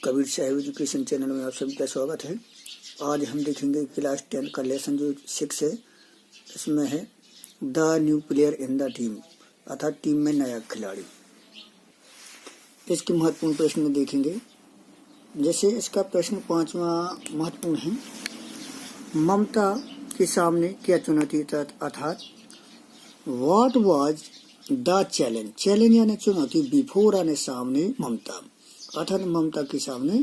Kabir Sahib education channel में आप सभी का स्वागत है। आज हम देखेंगे क्लास 10 का लेसन जो 6 है। इसमें है the new player in the team, अर्थात टीम में नया खिलाड़ी। इसके महत्वपूर्ण प्रश्न देखेंगे। जैसे इसका प्रश्न 5वां महत्वपूर्ण है, ममता के सामने क्या चुनौती, अर्थात what was the challenge. Challenge यानी चुनौती, बिफोर आने सामने ममता, अर्थात ममता के सामने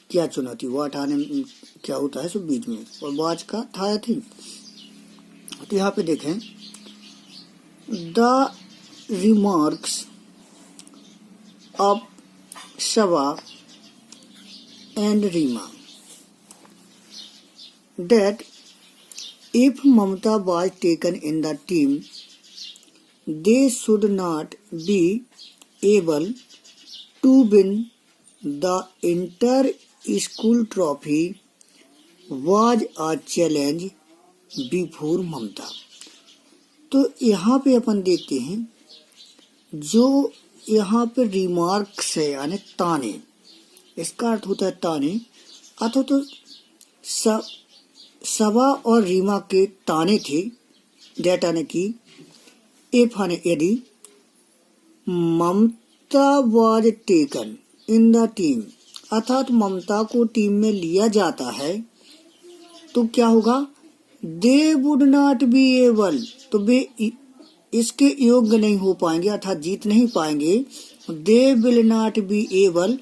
क्या चुनौती। वाट आने क्या होता है सो बीच में, और वाज का था थी। तो यहाँ पे देखें, द रिमार्क्स ऑफ शवा and Reema that if Mamata was taken in the team, they should not be able to win the inter-school trophy was a challenge before Mamata। तो यहाँ पे अपन देखते हैं, जो यहाँ पे रिमार्क्स है यानी ताने, इसका अर्थ होता है ताने, अथवा तो सवा और रीमा के ताने थे। डेटा ने की इफ आने यदि, Mamata was taken in the team, अर्थात ममता को टीम में लिया जाता है, तो क्या होगा, they would not be able, तो वे इसके योग्य नहीं हो पाएंगे, अर्थात जीत नहीं पाएंगे। They will not be able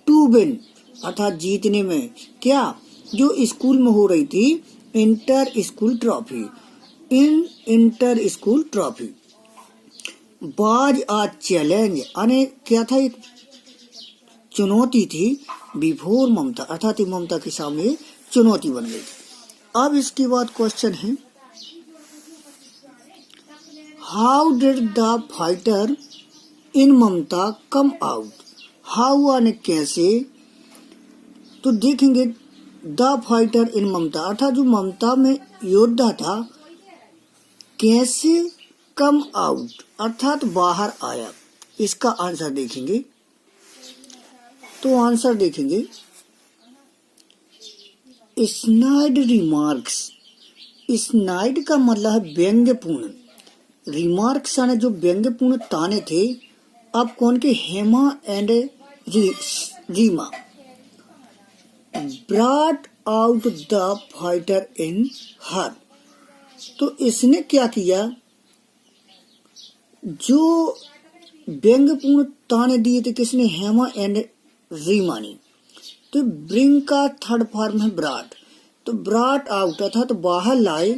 to win, अर्थात जीतने में क्या, जो स्कूल में हो रही थी inter school trophy, inter school trophy. Was a challenge यानी क्या था, एक चुनौती थी, बिफोर ममता, अर्थात ममता के सामने चुनौती बन गई। अब इसके बाद क्वेश्चन है, how did the fighter in Mamata come out. How यानी कैसे, तो देखेंगे द फाइटर इन ममता, अर्थात जो ममता में योद्धा था, कैसे कम आउट, अर्थात बाहर आया। इसका आंसर देखेंगे, तो आंसर देखेंगे, स्नाइड रिमार्क्स। स्नाइड का मतलब है व्यंग्यपूर्ण, रिमार्क्स यानी जो व्यंग्यपूर्ण ताने थे। अब कौन के, Hema and Reema brought out the fighter in her. तो इसने क्या किया, जो व्यंग्यपूर्ण ताने दिए थे किसने, हेमा एंड रीमा ने। तो ब्रिंग का थर्ड फॉर्म है ब्रॉट, तो ब्रॉट आउट अर्थात तो बाहर लाए,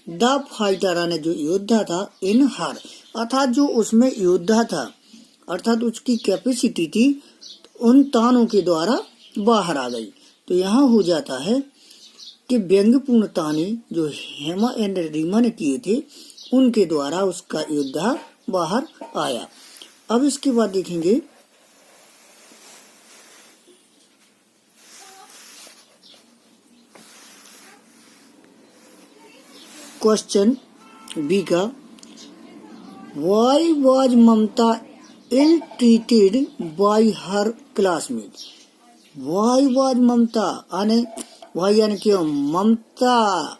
द फाइटर ने जो योद्धा था, इन हर अर्थात जो उसमें योद्धा था, अर्थात उसकी कैपेसिटी थी, उन तानों के द्वारा बाहर आ गई। तो यहाँ हो जाता है कि व्यंग्यपूर्ण ताने जो हेमा एंड रीमा ने किए थे, उनके द्वारा उसका योद्धा बाहर आया। अब इसके बाद देखेंगे, क्वेश्चन बी का, why was Mamata ill treated by her classmate. Why was Mamata आने, व्हाई यानी क्यों, ममता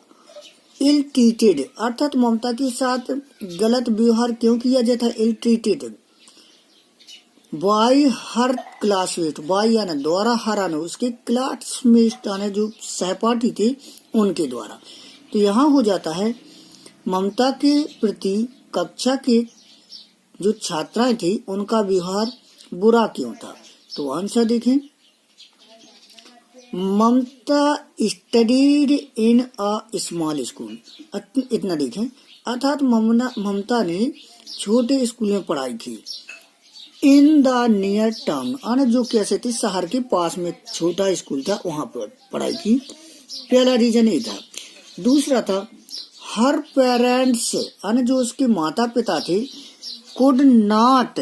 इल ट्रीटेड अर्थात ममता के साथ गलत व्यवहार क्यों किया जाता है, ill treated by her classmate, by यानी द्वारा, हर आने उसके क्लासमेट आने जो सहपाठी थे उनके द्वारा। तो यहाँ हो जाता है, ममता के प्रति कक्षा के जो छात्राएं थी उनका व्यवहार बुरा क्यों था। तो आंसर देखें, Mamata studied in a small school, इतना देखें, अर्थात ममता ने छोटे स्कूल में पढ़ाई की। इन द नियर टाउन आने जो कैसे थे, शहर के पास में छोटा स्कूल था, वहां पर पढ़ाई की। पहला रीजन ये था। दूसरा था, हर पेरेंट्स आने जो उसके माता पिता थे, could not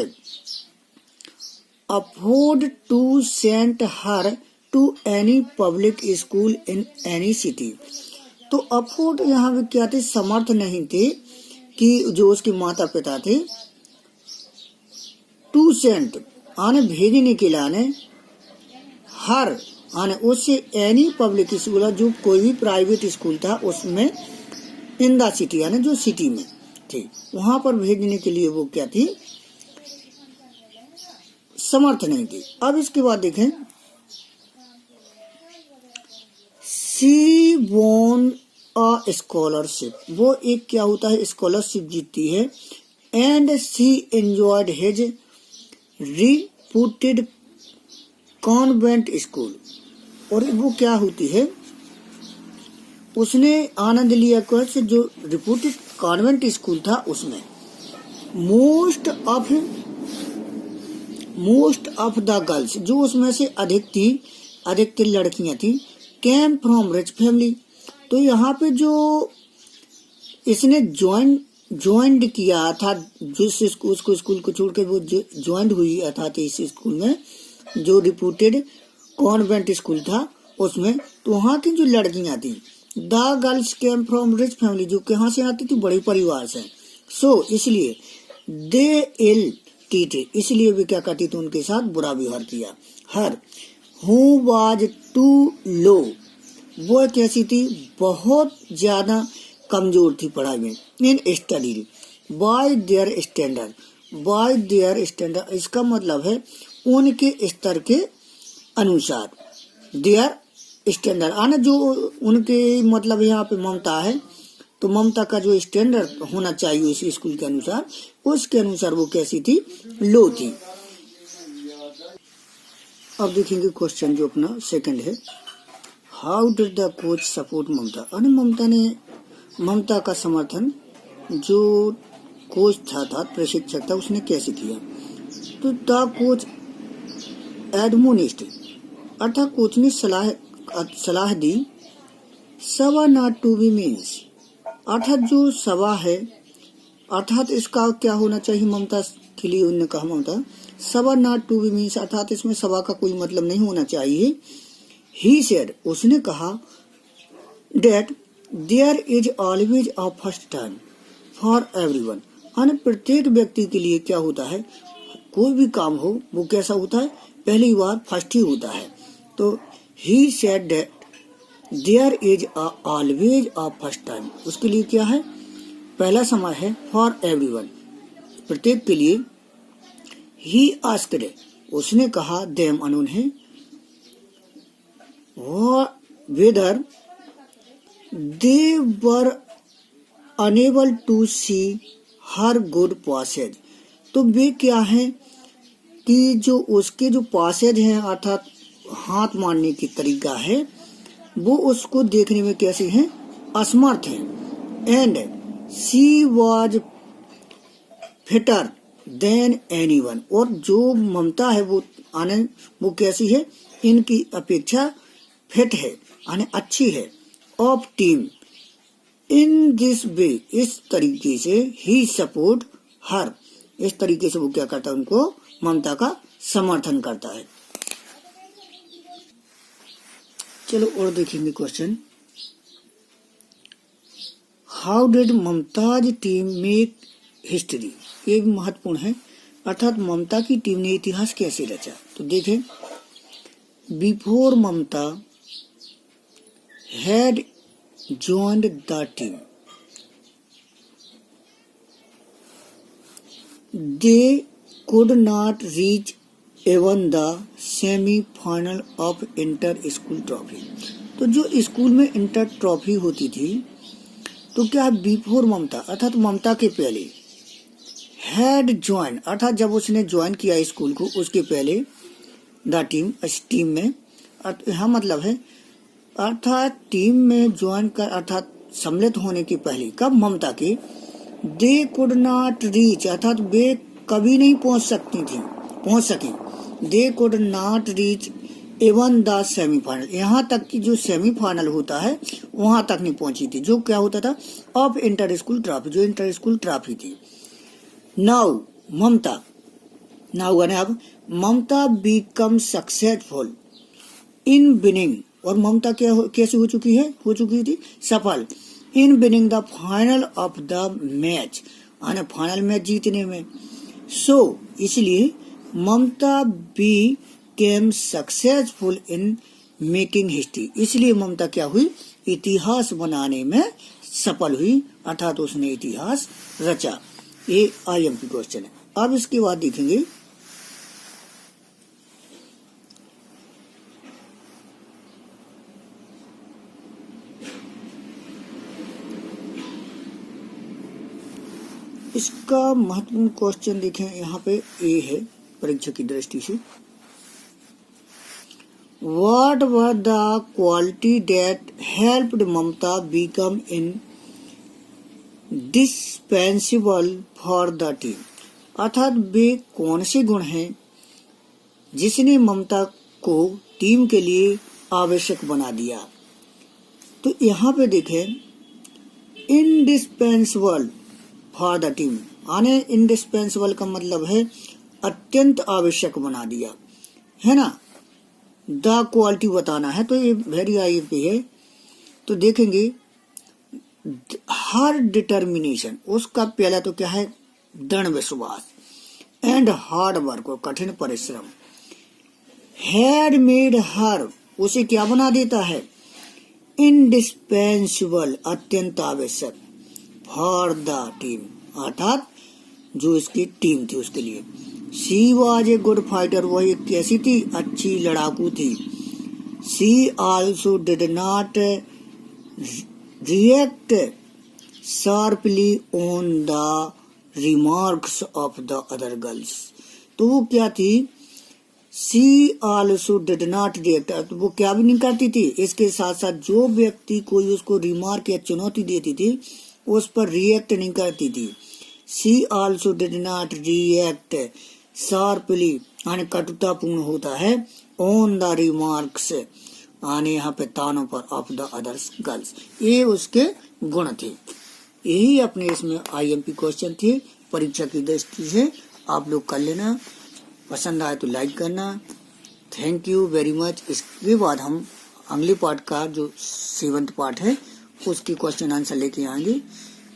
afford to send her to any public school in any city. तो अफोर्ड यहाँ पे क्या थे, समर्थ नहीं थे कि जो उसके माता पिता थे, टू सेंड आने भेजने के लिए, हर आने उससे एनी पब्लिक स्कूल, जो कोई भी प्राइवेट स्कूल था उसमें, इन द सिटी यानी जो सिटी में थी वहां पर भेजने के लिए वो क्या थी, समर्थ नहीं थी। अब इसके बाद देखें, सी वॉन अ स्कॉलरशिप, वो एक क्या होता है, स्कॉलरशिप जीतती है। And she enjoyed his reputed convent school, और वो क्या होती है, उसने आनंद लिया कैसे, जो रिपूटेड कॉन्वेंट स्कूल था उसमें। मोस्ट ऑफ द गर्ल्स, जो उसमें से अधिकतर लड़कियां थी, केम फ्रॉम रिच फैमिली। तो यहाँ पे जो इसने ज्वाइंड किया था, जिस उसको स्कूल को छोड़ के वो ज्वाइंट हुई अर्थात इस स्कूल में, जो रिपूटेड कॉन्वेंट स्कूल था उसमें, तो वहाँ की जो लड़कियां थी, the girls came from rich family, जो कहाँ से आती थी, बड़े परिवार से। सो इसलिए दे इल ट्रीटेड, इसलिए भी क्या करती थी, उनके साथ बुरा व्यवहार किया। हर हु वाज टू लो, वो कैसी थी, बहुत ज्यादा कमजोर थी पढ़ाई में। In study bye their standard, इसका मतलब है उनके स्तर के अनुसार। देयर स्टैंडर्ड आना, जो उनके मतलब यहाँ पे ममता है, तो ममता का जो स्टैंडर्ड होना चाहिए इस स्कूल के अनुसार, उसके अनुसार वो कैसी थी, लो थी। अब देखेंगे क्वेश्चन जो अपना सेकंड है, how did the coach support Mamata, अरे ममता का समर्थन जो कोच था प्रशिक्षक था, उसने कैसे किया। तो द कोच एडमोनिस्ट, अर्थात कोच ने सलाह दी, सवा नॉट टू बी मीन्स, अर्थात जो सवा है, अर्थात इसका क्या होना चाहिए, ममता के लिए उन्होंने कहा, ममता सवा नॉट टू बी मीन्स, अर्थात इसमें सवा का कोई मतलब नहीं होना चाहिए। ही सेड, उसने कहा, that there is always a first turn for everyone, यानी प्रत्येक व्यक्ति के लिए क्या होता है, कोई भी काम हो वो कैसा होता है, पहली बार फर्स्ट ही होता है। तो he said that there is always a first time, उसके लिए क्या है, पहला समय है, फॉर एवरीवन, प्रत्येक के लिए। ही आस्क्ड, उसने कहा, देम उन्हें, whether they were unable to see her good passes, तो वे क्या है कि जो उसके जो पासेज हैं, अर्थात हाथ मारने की तरीका है, वो उसको देखने में कैसे हैं, असमर्थ हैं। And she was fitter than anyone, और जो ममता है वो कैसी है, इनकी अपेक्षा फिट है, अच्छी है। Of team in this way, इस तरीके से, ही सपोर्ट हर, इस तरीके से वो क्या करता है, उनको ममता का समर्थन करता है। चलो और देखेंगे question, how did Mumtaz team make history, ये भी महत्वपूर्ण है, अर्थात ममता की टीम ने इतिहास कैसे रचा। तो देखें, before Mamata had joined the team, they could not reach even the semi-final of inter-school trophy, तो जो स्कूल में इंटर ट्रॉफी होती थी, तो क्या बिफोर ममता, अर्थात ममता के पहले, हैड ज्वाइन, अर्थात जब उसने ज्वाइन किया स्कूल को, उसके पहले, द टीम, इस टीम में, यहाँ मतलब है अर्थात टीम में ज्वाइन कर, अर्थात सम्मिलित होने के पहले, कब, ममता के, दे कुड नॉट रीच, अर्थात वे कभी नहीं पहुंच सकी, they could not reach even the semifinal, यहाँ तक कि जो सेमीफाइनल होता है वहां तक नहीं पहुंची थी, जो क्या होता था, ऑफ इंटर स्कूल ट्रॉफी, जो इंटर स्कूल ट्रॉफी थी। नाउ अब ममता बिकम सक्सेसफुल इन विनिंग, और ममता कैसे हो चुकी थी, सफल, in winning the final of the match, final match जीतने में। सो इसलिए ममता B became successful in making history। इसलिए ममता क्या हुई, इतिहास बनाने में सफल हुई, अर्थात उसने इतिहास रचा। ये IMP क्वेश्चन है। अब इसके बाद देखेंगे इसका महत्वपूर्ण क्वेश्चन देखें, यहाँ पे ए है परीक्षा की दृष्टि से। What were the quality that helped Mamta become indispensable for the team? अर्थात वे कौन से गुण हैं जिसने ममता को टीम के लिए आवश्यक बना दिया। तो यहाँ पे देखें, indispensable फॉर द टीम, आने इंडिस्पेंसिबल का मतलब है अत्यंत आवश्यक बना दिया, है ना। द क्वालिटी बताना है, तो ये वेरी IMP है। तो देखेंगे हर डिटर्मिनेशन, उसका पहला तो क्या है, दृढ़ विश्वास, एंड हार्ड वर्क, और कठिन परिश्रम, हैड मेड हर, उसे क्या बना देता है, इंडिस्पेंसिबल, अत्यंत आवश्यक, फॉर द टीम, अर्थात जो इसकी टीम थी उसके लिए। She was a good fighter, वह एक कैसी थी, अच्छी लड़ाकू थी। She also did not react sharply on the remarks of the other girls. तो वो क्या थी, she also did not react, तो वो क्या भी नहीं करती थी, इसके साथ साथ जो व्यक्ति कोई उसको रिमार्क या चुनौती देती थी उस पर रिएक्ट नहीं करती थी। She also did not react sharply, आने कटुतापूर्ण होता है, ऑन द रिमार्क्स, आने यहाँ पे तानों पर, ऑफ द अदर्स गर्ल्स, ये उसके गुण थे। यही अपने इसमें IMP क्वेश्चन थे परीक्षा की दृष्टि से, आप लोग कर लेना। पसंद आए तो लाइक करना। Thank you very much. इसके बाद हम अगले पार्ट का जो 7th पार्ट है उसकी क्वेश्चन आंसर लेके आएंगे।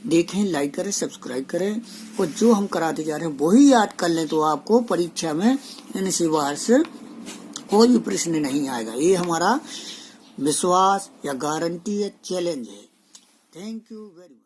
देखें, लाइक करें, सब्सक्राइब करें, और जो हम कराते जा रहे हैं वही याद कर लें, तो आपको परीक्षा में इनसे बाहर से कोई भी प्रश्न नहीं आएगा। ये हमारा विश्वास या गारंटी या चैलेंज है। Thank you very much.